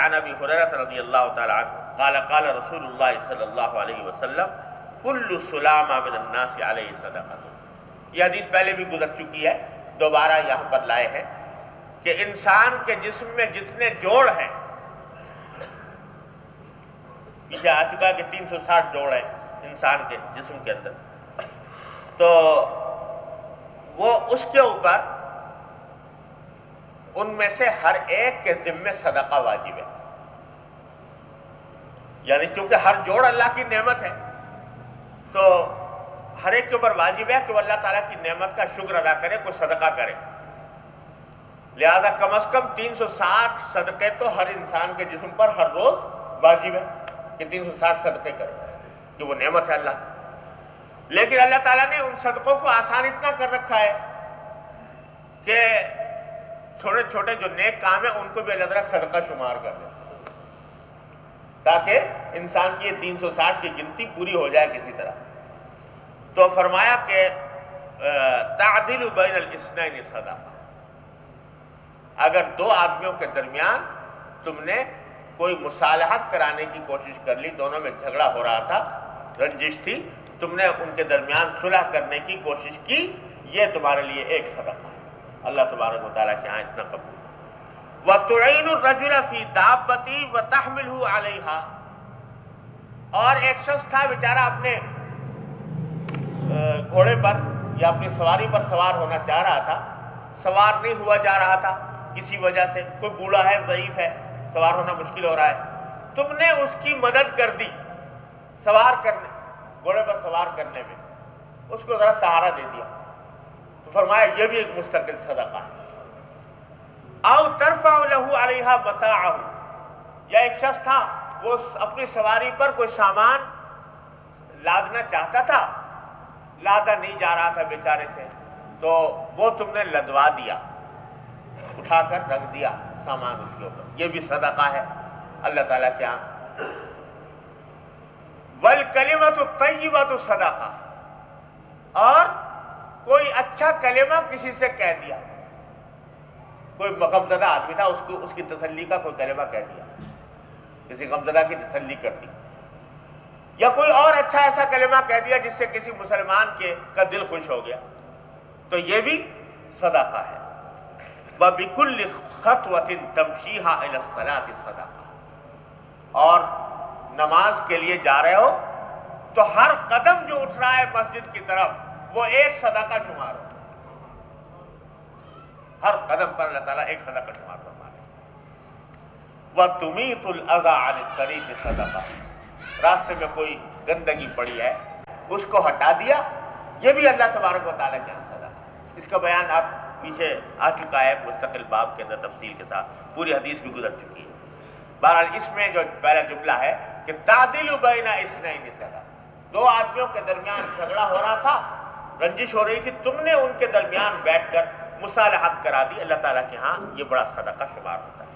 عن ابی ہریرہ رضی اللہ تعالی عنہ قال قال رسول اللہ صلی اللہ علیہ وسلم کل سلامہ من الناس علیہ صدقہ. یہ حدیث پہلے بھی گزر چکی ہے، دوبارہ یہاں پر لائے ہیں کہ انسان کے جسم میں جتنے جوڑ ہیں، پیچھے آ چکا کہ 360 جوڑ ہیں انسان کے جسم کے اندر، تو وہ اس کے اوپر ان میں سے ہر ایک کے ذمے صدقہ واجب ہے. یعنی چونکہ ہر جوڑ اللہ کی نعمت ہے تو ہر ایک کے اوپر واجب ہے کہ وہ اللہ تعالیٰ کی نعمت کا شکر ادا کرے، کوئی صدقہ کرے. لہذا کم از کم 360 صدقے تو ہر انسان کے جسم پر ہر روز واجب ہے کہ 360 صدقے کرے، کہ وہ نعمت ہے اللہ کی. لیکن اللہ تعالیٰ نے ان صدقوں کو آسان اتنا کر رکھا ہے کہ چھوٹے چھوٹے جو نیک کام ہیں ان کو بھی اللہ تعالیٰ صدقہ شمار کر دے، تاکہ انسان کی یہ 360 کی گنتی پوری ہو جائے کسی طرح. تو فرمایا کہ تعدل بین الاثنین صدقہ، اگر دو آدمیوں کے درمیان تم نے کوئی مصالحت کرانے کی کوشش کر لی، دونوں میں جھگڑا ہو رہا تھا، رنجش تھی، تم نے ان کے درمیان صلح کرنے کی کوشش کی، یہ تمہارے لیے ایک صدقہ ہے. اللہ تبارک و تعالیٰ کے ہاں اتنا قبول. وَتُعِينُ الرَّجُلَ فِي دَابَّتِهِ وَتَحْمِلُهُ عَلَيْهَا، اور ایک شخص تھا بیچارہ اپنے گھوڑے پر یا اپنی سواری پر سوار ہونا چاہ رہا تھا، سوار نہیں ہوا جا رہا تھا کسی وجہ سے، کوئی بوڑھا ہے، ضعیف ہے، سوار ہونا مشکل ہو رہا ہے، تم نے اس کی مدد کر دی سوار کرنے، گھوڑے پر سوار کرنے میں، اس کو ذرا سہارا دے دیا، تو فرمایا یہ بھی ایک مستقل صدقہ ہے. او ترفع له علیہا متاعہ، یا ایک شخص تھا وہ اپنی سواری پر کوئی سامان لادنا چاہتا تھا، لادا نہیں جا رہا تھا بیچارے سے، تو وہ تم نے لدوا دیا، اٹھا کر رکھ دیا سامان اس کے اوپر، یہ بھی صدقہ ہے اللہ تعالیٰ کے ہاں. والکلمۃ الطیبۃ صدقہ، اور کوئی اچھا کلمہ کسی سے کہہ دیا، کوئی غمزدہ آدمی تھا، اس کی تسلی کا کوئی کلمہ کہہ دیا، کسی غمزدہ کی تسلی کر دی، یا کوئی اور اچھا ایسا کلمہ کہہ دیا جس سے کسی مسلمان کا دل خوش ہو گیا، تو یہ بھی صدقہ ہے. وَبِكُلِّ خَطْوَةٍ تَمْشِيهَا إِلَى الصَّلَاةِ صَدَقَةٌ، اور نماز کے لیے جا رہے ہو تو ہر قدم جو اٹھ رہا ہے مسجد کی طرف وہ ایک صدقہ شمار ہو، ہر قدم پر اللہ تعالیٰ ایک صدقہ شمار فرما رہے. وَتُمِيتُ الْأَذَى عَنِ الطَّرِيقِ صَدَقَةٌ، راستے میں کوئی گندگی پڑی ہے اس کو ہٹا دیا، یہ بھی اللہ تبارک و تعالیٰ کے یہاں صدقہ. اس کا بیان آپ پیچھے آ چکا ہے مستقل باب کے اندر تفصیل کے ساتھ، پوری حدیث بھی گزر چکی ہے. بہرحال اس میں جو پہلا جملہ ہے کہ تعدل بین اثنین صدقہ، دو آدمیوں کے درمیان جھگڑا ہو رہا تھا، رنجش ہو رہی تھی، تم نے ان کے درمیان بیٹھ کر مصالحت کرا دی، اللہ تعالیٰ کے ہاں یہ بڑا صدقہ شمار ہوتا ہے.